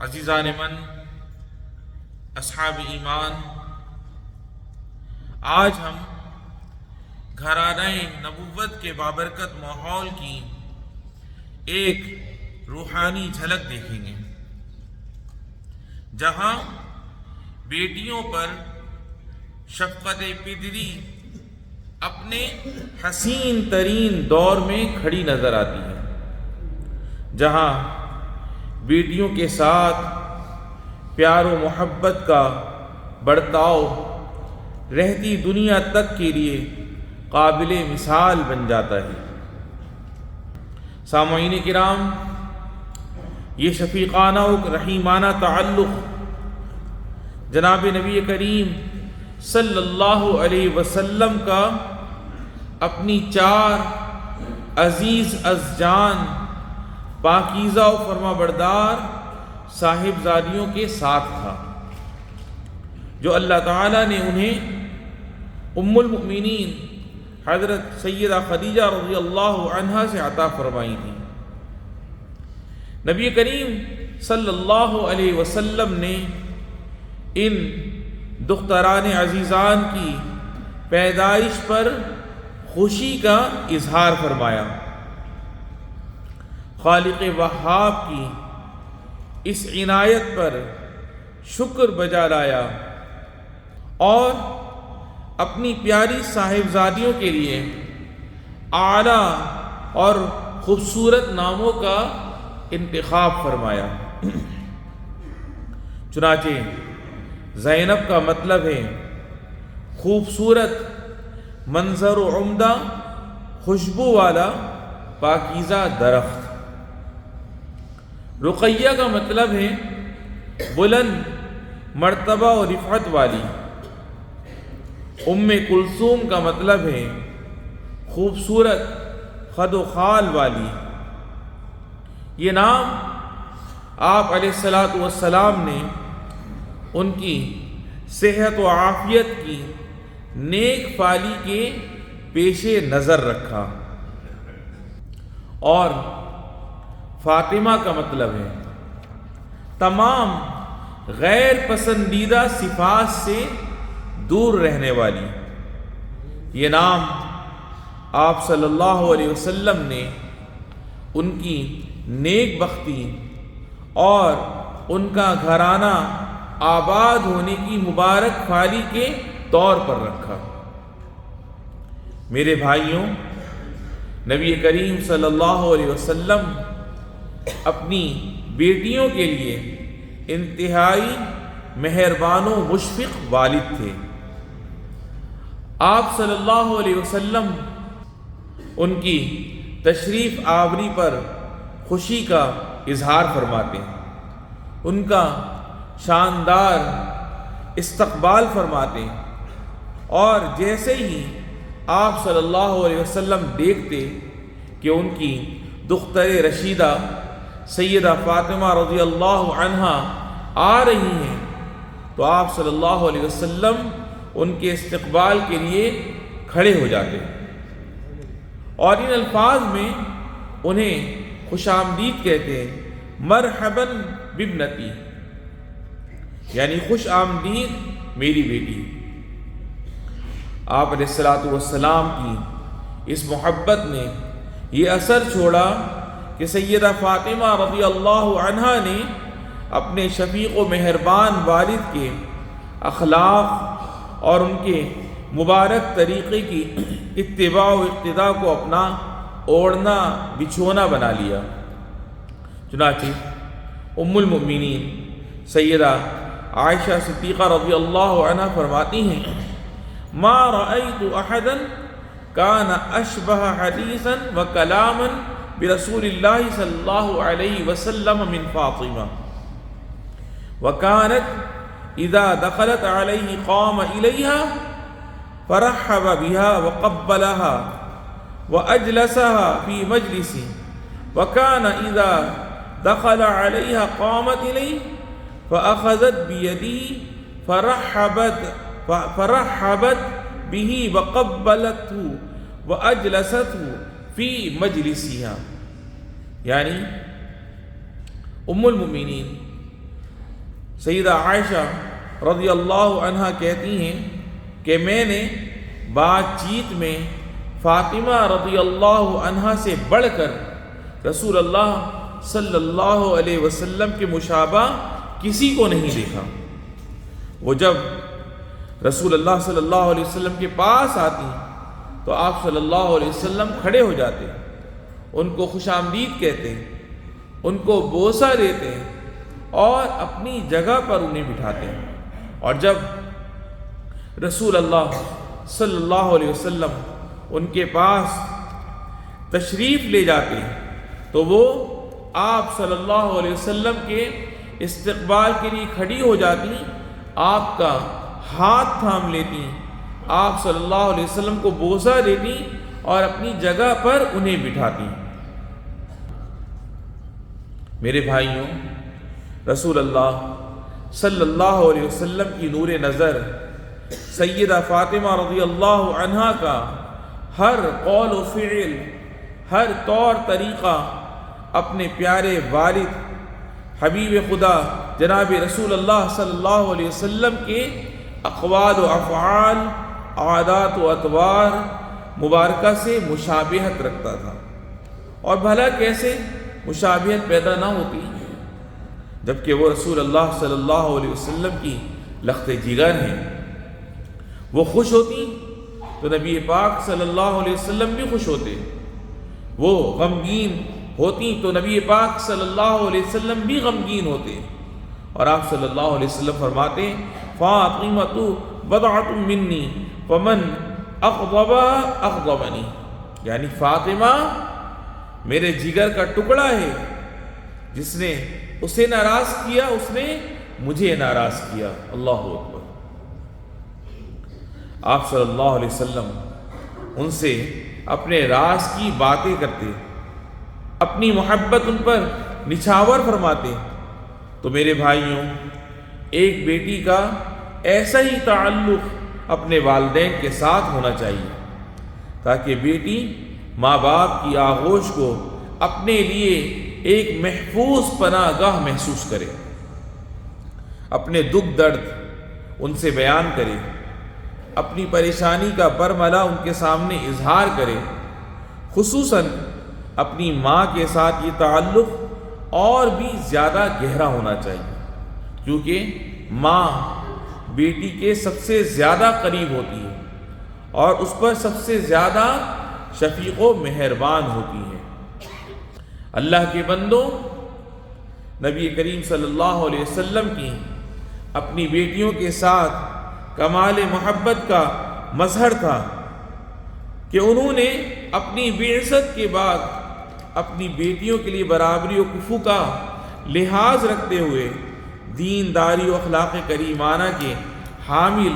عزیزان من، اصحاب ایمان، آج ہم گھرانہ نبوت کے بابرکت ماحول کی ایک روحانی جھلک دیکھیں گے، جہاں بیٹیوں پر شفقت پدری اپنے حسین ترین دور میں کھڑی نظر آتی ہے، جہاں بیٹیوں کے ساتھ پیار و محبت کا برتاؤ رہتی دنیا تک کے لیے قابل مثال بن جاتا ہے۔ سامعین کرام، یہ شفیقانہ و رحیمانہ تعلق جناب نبی کریم صلی اللہ علیہ وسلم کا اپنی چار عزیز از جان پاکیزہ و فرما بردار صاحبزادیوں کے ساتھ تھا، جو اللہ تعالیٰ نے انہیں ام المؤمنین حضرت سیدہ خدیجہ رضی اللہ عنہا سے عطا فرمائی تھی۔ نبی کریم صلی اللہ علیہ وسلم نے ان دختران عزیزان کی پیدائش پر خوشی کا اظہار فرمایا، خالق وہاب کی اس عنایت پر شکر بجا لایا اور اپنی پیاری صاحبزادیوں کے لیے اعلیٰ اور خوبصورت ناموں کا انتخاب فرمایا۔ چنانچہ زینب کا مطلب ہے خوبصورت، منظر و عمدہ، خوشبو والا پاکیزہ درخت۔ رقیہ کا مطلب ہے بلند مرتبہ و رفعت والی۔ ام کلثوم کا مطلب ہے خوبصورت خد و خال والی۔ یہ نام آپ علیہ السلام نے ان کی صحت و عافیت کی نیک فالی کے پیش نظر رکھا۔ اور فاطمہ کا مطلب ہے تمام غیر پسندیدہ صفات سے دور رہنے والی۔ یہ نام آپ صلی اللہ علیہ وسلم نے ان کی نیک بختی اور ان کا گھرانہ آباد ہونے کی مبارک فالی کے طور پر رکھا۔ میرے بھائیوں، نبی کریم صلی اللہ علیہ وسلم اپنی بیٹیوں کے لیے انتہائی مہربان و مشفق والد تھے۔ آپ صلی اللہ علیہ وسلم ان کی تشریف آوری پر خوشی کا اظہار فرماتے ہیں، ان کا شاندار استقبال فرماتے ہیں، اور جیسے ہی آپ صلی اللہ علیہ وسلم دیکھتے کہ ان کی دختر رشیدہ سیدہ فاطمہ رضی اللہ عنہا آ رہی ہیں، تو آپ صلی اللہ علیہ وسلم ان کے استقبال کے لیے کھڑے ہو جاتے ہیں اور ان الفاظ میں انہیں خوش آمدید کہتے ہیں، مرحباً بابنتی، یعنی خوش آمدید میری بیٹی۔ آپ علیہ السلام کی اس محبت نے یہ اثر چھوڑا کہ سیدہ فاطمہ رضی اللہ عنہا نے اپنے شفیق و مہربان والد کے اخلاق اور ان کے مبارک طریقے کی اتباع و اقتداء کو اپنا اوڑھنا بچھونا بنا لیا۔ چنانچہ ام المؤمنین سیدہ عائشہ صدیقہ رضی اللہ عنہ فرماتی ہیں، ما رأيت احدا كان اشبه حدیثا وکلاما برسول اللہ صلی اللہ علیہ وسلم من فاطمہ، وكانت اذا دخلت علیہ قام الیها فرحب بها وقبلها واجلسها في مجلسه، وكان اذا دخل عليها قامت الیہ فاخذت بيده فرحبت به وقبلته واجلسته في مجلسها۔ یعنی ام المؤمنین سیدہ عائشہ رضی اللہ عنہا کہتی ہیں کہ میں نے بات چیت میں فاطمہ رضی اللہ عنہا سے بڑھ کر رسول اللہ صلی اللہ علیہ وسلم کے مشابہ کسی کو نہیں دیکھا۔ وہ جب رسول اللہ صلی اللہ علیہ وسلم کے پاس آتی تو آپ صلی اللہ علیہ وسلم کھڑے ہو جاتے، ان کو خوش آمدید کہتے، ان کو بوسہ دیتے اور اپنی جگہ پر انہیں بٹھاتے ہیں۔ اور جب رسول اللہ صلی اللہ علیہ وسلم ان کے پاس تشریف لے جاتے تو وہ آپ صلی اللہ علیہ وسلم کے استقبال کے لیے کھڑی ہو جاتی، آپ کا ہاتھ تھام لیتی، آپ صلی اللہ علیہ وسلم کو بوسہ دیتی اور اپنی جگہ پر انہیں بٹھاتی۔ میرے بھائیوں، رسول اللہ صلی اللہ علیہ وسلم کی نور نظر سیدہ فاطمہ رضی اللہ عنہا کا ہر قول و فعل، ہر طور طریقہ اپنے پیارے والد حبیب خدا جناب رسول اللہ صلی اللہ علیہ وسلم کے اقوال و افعال، عادات و اطوار مبارکہ سے مشابہت رکھتا تھا۔ اور بھلا کیسے مشابہت پیدا نہ ہوتی جبکہ وہ رسول اللہ صلی اللہ علیہ وسلم کی لخت جگر ہیں۔ وہ خوش ہوتی تو نبی پاک صلی اللہ علیہ وسلم بھی خوش ہوتے، وہ غمگین ہوتی تو نبی پاک صلی اللہ علیہ وسلم بھی غمگین ہوتے۔ اور آپ صلی اللہ علیہ وسلم فرماتے فاطمۃ بضعۃ منی فمن اغضب اغضبنی، یعنی فاطمہ میرے جگر کا ٹکڑا ہے، جس نے اسے ناراض کیا اس نے مجھے ناراض کیا۔ اللہ اکبر۔ آپ صلی اللہ علیہ وسلم ان سے اپنے راز کی باتیں کرتے، اپنی محبت ان پر نچھاور فرماتے۔ تو میرے بھائیوں، ایک بیٹی کا ایسا ہی تعلق اپنے والدین کے ساتھ ہونا چاہیے تاکہ بیٹی ماں باپ کی آغوش کو اپنے لیے ایک محفوظ پناہ گاہ محسوس کرے، اپنے دکھ درد ان سے بیان کرے، اپنی پریشانی کا برملا ان کے سامنے اظہار کرے۔ خصوصاً اپنی ماں کے ساتھ یہ تعلق اور بھی زیادہ گہرا ہونا چاہیے، کیونکہ ماں بیٹی کے سب سے زیادہ قریب ہوتی ہے اور اس پر سب سے زیادہ شفیق و مہربان ہوتی ہے۔ اللہ کے بندوں، نبی کریم صلی اللہ علیہ وسلم کی اپنی بیٹیوں کے ساتھ کمال محبت کا مظہر تھا کہ انہوں نے اپنی بعثت کے بعد اپنی بیٹیوں کے لیے برابری و کفو کا لحاظ رکھتے ہوئے دینداری و اخلاق کریمانہ کے حامل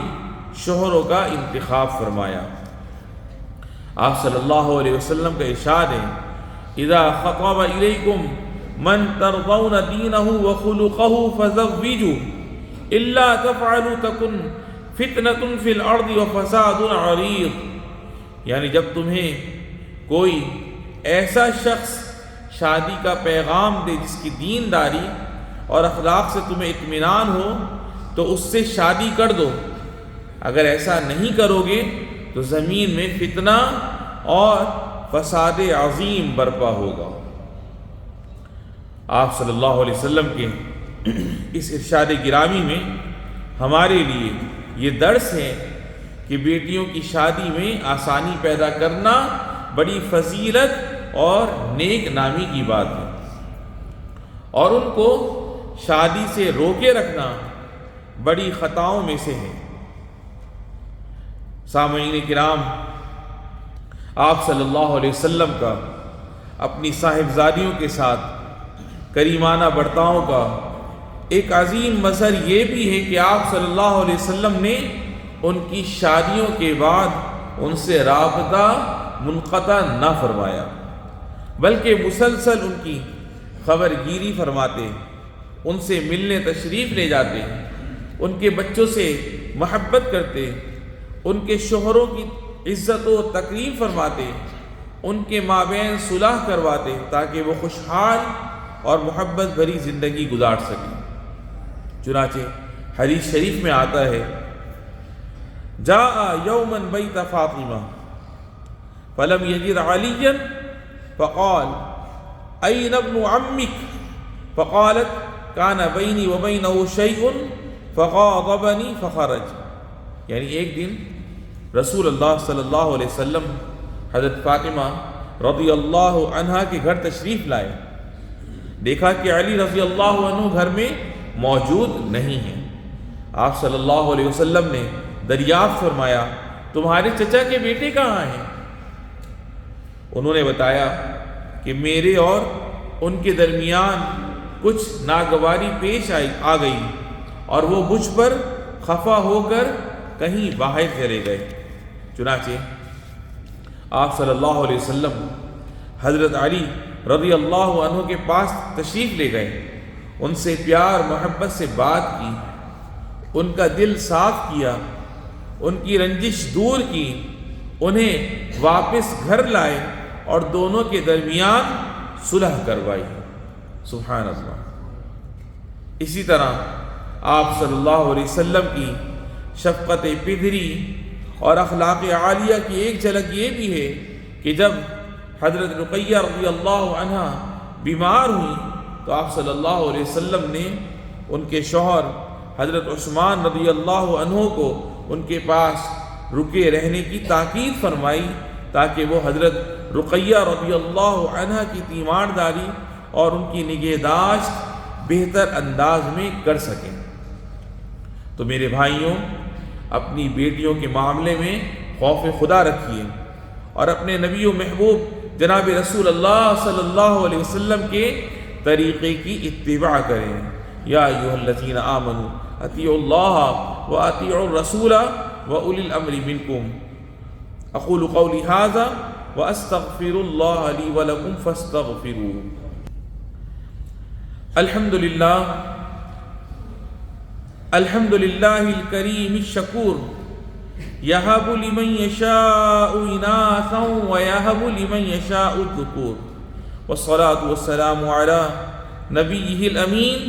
شوہروں کا انتخاب فرمایا۔ آپ صلی اللہ علیہ وسلم کا ارشاد ہے اذا خطب الیکم من ترضون دینہ وخلقہ فزوجوہ الا تفعلوا تکن فتنۃ فی الارض وفساد عریض، یعنی جب تمہیں کوئی ایسا شخص شادی کا پیغام دے جس کی دینداری اور اخلاق سے تمہیں اطمینان ہو تو اس سے شادی کر دو، اگر ایسا نہیں کرو گے تو زمین میں فتنہ اور فساد عظیم برپا ہوگا۔ آپ صلی اللہ علیہ وسلم کے اس ارشاد گرامی میں ہمارے لیے یہ درس ہے کہ بیٹیوں کی شادی میں آسانی پیدا کرنا بڑی فضیلت اور نیک نامی کی بات ہے، اور ان کو شادی سے روکے رکھنا بڑی خطاؤں میں سے ہے۔ سامعین کرام، آپ صلی اللہ علیہ وسلم کا اپنی صاحبزادیوں کے ساتھ کریمانہ برتاؤ کا ایک عظیم مظہر یہ بھی ہے کہ آپ صلی اللہ علیہ وسلم نے ان کی شادیوں کے بعد ان سے رابطہ منقطع نہ فرمایا، بلکہ مسلسل ان کی خبر گیری فرماتے، ان سے ملنے تشریف لے جاتے، ان کے بچوں سے محبت کرتے، ان کے شوہروں کی عزت و تکریم فرماتے، ان کے مابین صلح کرواتے تاکہ وہ خوشحال اور محبت بھری زندگی گزار سکیں۔ چنانچہ حدیث شریف میں آتا ہے جاء یوما بیت فاطمہ فلم یجد علیا فقال این ابن عمک فقالت کان بینی وبینہ شیء فغاضبنی فخرج. یعنی ایک دن رسول اللہ صلی اللہ علیہ وسلم حضرت فاطمہ رضی اللہ عنہا کے گھر تشریف لائے. دیکھا کہ علی رضی اللہ عنہ گھر میں موجود نہیں ہیں. آپ صلی اللہ علیہ وسلم نے دریافت فرمایا تمہارے چچا کے بیٹے کہاں ہیں؟ انہوں نے بتایا کہ میرے اور ان کے درمیان کچھ ناگواری پیش آ گئی اور وہ مجھ پر خفا ہو کر کہیں باہر چلے گئے. چنانچہ آپ صلی اللہ علیہ وسلم حضرت علی رضی اللہ عنہ کے پاس تشریف لے گئے، ان سے پیار محبت سے بات کی، ان کا دل صاف کیا، ان کی رنجش دور کی، انہیں واپس گھر لائے اور دونوں کے درمیان صلح کروائی. سبحان اللہ. اسی طرح آپ صلی اللہ علیہ وسلم کی شفقت پدری اور اخلاق عالیہ کی ایک جھلک یہ بھی ہے کہ جب حضرت رقیہ رضی اللہ عنہا بیمار ہوئی تو آپ صلی اللہ علیہ وسلم نے ان کے شوہر حضرت عثمان رضی اللہ عنہ کو ان کے پاس رکے رہنے کی تاکید فرمائی تاکہ وہ حضرت رقیہ رضی اللہ عنہ کی تیمارداری اور ان کی نگہداشت بہتر انداز میں کر سکیں. تو میرے بھائیوں، اپنی بیٹیوں کے معاملے میں خوف خدا رکھیے اور اپنے نبی و محبوب جناب رسول اللہ صلی اللہ علیہ وسلم کے طریقے کی اتباع کریں. یا ایھا الذین آمنوا اطیعوا اللہ واطیعوا الرسول واولی الامر منکم. اقول قولی ھذا واستغفر اللہ لی ولکم فاستغفروہ. الحمد للہ الکریم الشکور یہب لمن یشاء اناثا ویہب لمن یشاء الذکور والصلاة والسلام علی نبیہ الامین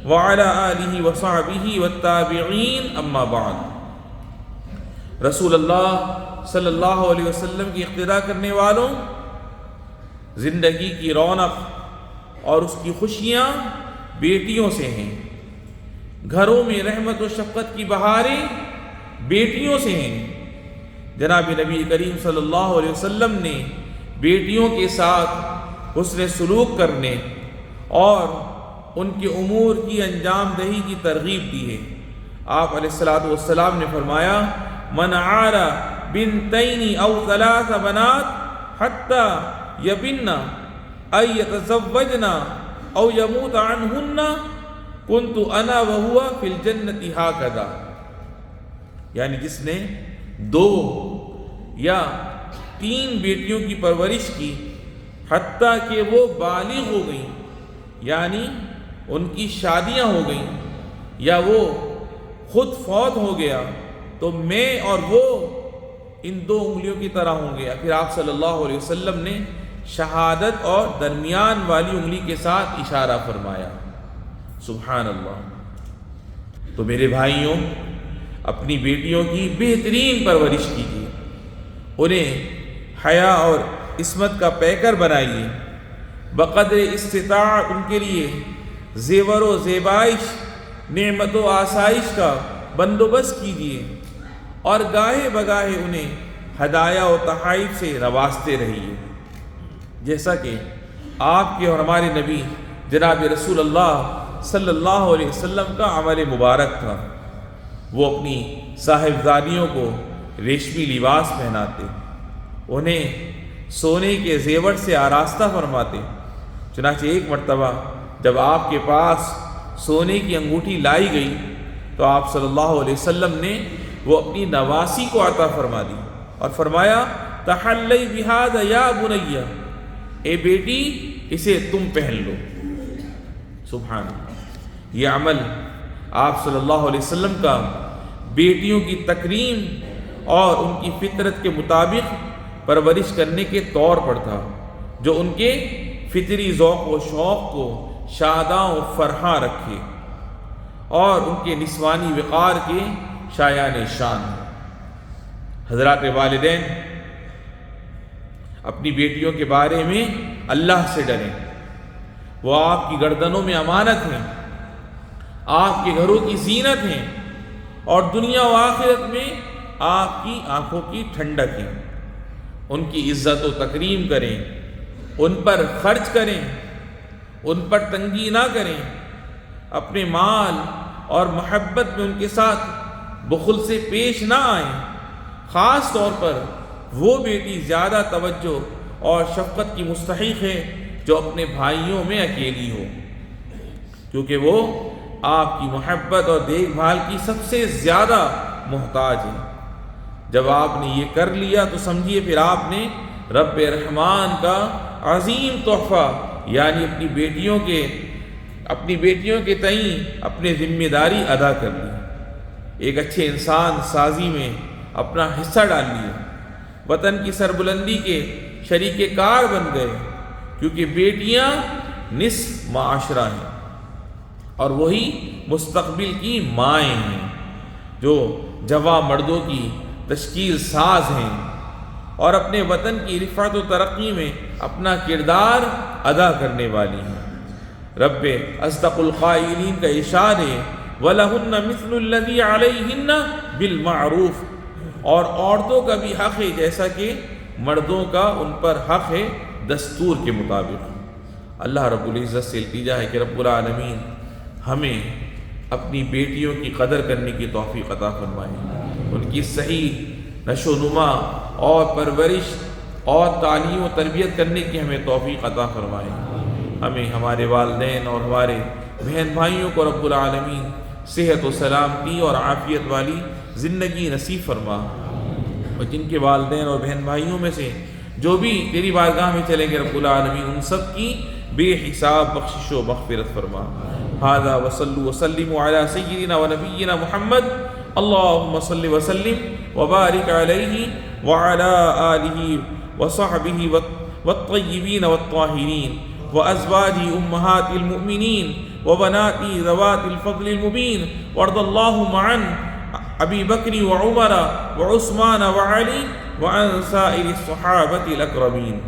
وعلی آلہ وصحبہ والتابعین اما بعد. رسول اللہ صلی اللہ علیہ وسلم کی اقتداء کرنے والوں، زندگی کی رونق اور اس کی خوشیاں بیٹیوں سے ہیں. گھروں میں رحمت و شفقت کی بہاریں بیٹیوں سے ہیں. جناب نبی کریم صلی اللہ علیہ وسلم نے بیٹیوں کے ساتھ حسن سلوک کرنے اور ان کے امور کی انجام دہی کی ترغیب دی ہے. آپ علیہ السلام نے فرمایا من عار بنتین او ثلاث بنات حتی یبن ان یتزوجن او یموت عنہن کنت انا وہو فی الجنت ہاکذا. یعنی جس نے 2 یا 3 بیٹیوں کی پرورش کی حتیٰ کہ وہ بالغ ہو گئیں، یعنی ان کی شادیاں ہو گئیں یا وہ خود فوت ہو گیا، تو میں اور وہ ان 2 انگلیوں کی طرح ہوں گے. پھر آپ صلی اللہ علیہ وسلم نے شہادت اور درمیان والی انگلی کے ساتھ اشارہ فرمایا. سبحان اللہ. تو میرے بھائیوں، اپنی بیٹیوں کی بہترین پرورش کیجیے، انہیں حیا اور عصمت کا پیکر بنائیے، بقدر استطاعت ان کے لیے زیور و زیبائش، نعمت و آسائش کا بندوبست کیجیے اور گاہے بگاہے انہیں ہدایہ و تحائف سے نوازتے رہیے. جیسا کہ آپ کے اور ہمارے نبی جناب رسول اللہ صلی اللہ علیہ وسلم کا عمل مبارک تھا. وہ اپنی صاحبزادیوں کو ریشمی لباس پہناتے، انہیں سونے کے زیور سے آراستہ فرماتے. چنانچہ ایک مرتبہ جب آپ کے پاس سونے کی انگوٹھی لائی گئی تو آپ صلی اللہ علیہ وسلم نے وہ اپنی نواسی کو عطا فرما دی اور فرمایا تحلی بہذا یا بنیہ، اے بیٹی اسے تم پہن لو. سبحان اللہ. یہ عمل آپ صلی اللہ علیہ وسلم کا بیٹیوں کی تکریم اور ان کی فطرت کے مطابق پرورش کرنے کے طور پر تھا، جو ان کے فطری ذوق و شوق کو شاداں و فرحاں رکھے. اور ان کے نسوانی وقار کے شایان شان ہیں۔ حضرات والدین اپنی بیٹیوں کے بارے میں اللہ سے ڈریں، وہ آپ کی گردنوں میں امانت ہیں، آپ کے گھروں کی زینت ہیں، اور دنیا و آخرت میں آپ کی آنکھوں کی ٹھنڈک ہیں۔ ان کی عزت و تکریم کریں، ان پر خرچ کریں، ان پر تنگی نہ کریں، اپنے مال اور محبت میں ان کے ساتھ بخل سے پیش نہ آئیں۔ خاص طور پر وہ بیٹی زیادہ توجہ اور شفقت کی مستحق ہے جو اپنے بھائیوں میں اکیلی ہو، کیونکہ وہ آپ کی محبت اور دیکھ بھال کی سب سے زیادہ محتاج ہے۔ جب آپ نے یہ کر لیا تو سمجھیے پھر آپ نے رب رحمان کا عظیم تحفہ یعنی اپنی بیٹیوں کے تئیں اپنی ذمہ داری ادا کر لی، ایک اچھے انسان سازی میں اپنا حصہ ڈال لیا، وطن کی سربلندی کے شریک کار بن گئے، کیونکہ بیٹیاں نصف معاشرہ ہیں اور وہی مستقبل کی مائیں ہیں جو جوان مردوں کی تشکیل ساز ہیں اور اپنے وطن کی رفعت و ترقی میں اپنا کردار ادا کرنے والی ہیں۔ رب اصدق القائلین کا ارشاد ہے وَلَهُنَّ مِثْلُ الَّذِي عَلَيْهِنَّ بِالْمَعْرُوفِ، اور عورتوں کا بھی حق ہے جیسا کہ مردوں کا ان پر حق ہے دستور کے مطابق۔ اللہ رب العزت سے التجا ہے کہ رب العالمین ہمیں اپنی بیٹیوں کی قدر کرنے کی توفیق عطا فرمائے، ان کی صحیح نشو و نما اور پرورش اور تعلیم و تربیت کرنے کی ہمیں توفیق عطا فرمائے۔ ہمیں ہمارے والدین اور ہمارے بہن بھائیوں کو رب العالمین صحت و سلامتی اور عافیت والی زندگی نصیب فرما، اور جن کے والدین اور بہن بھائیوں میں سے جو بھی تیری بارگاہ میں چلیں گے رب العالمین ان سب کی بے حساب بخشش و مغفرت فرما۔ ھذا وصلوا وسلموا علی سیدنا و نبینا محمد، اللہم صل وسلم وبارک علیہ وعلی آلہ وصحبہ والطیبین والطاہرین وازواجہ امہات المؤمنین وبنات ذوات الفضل المبین، وارض اللہم عن ابی بکر وعمر وعثمان وعلی وعن سائر الصحابۃ الاکرمین۔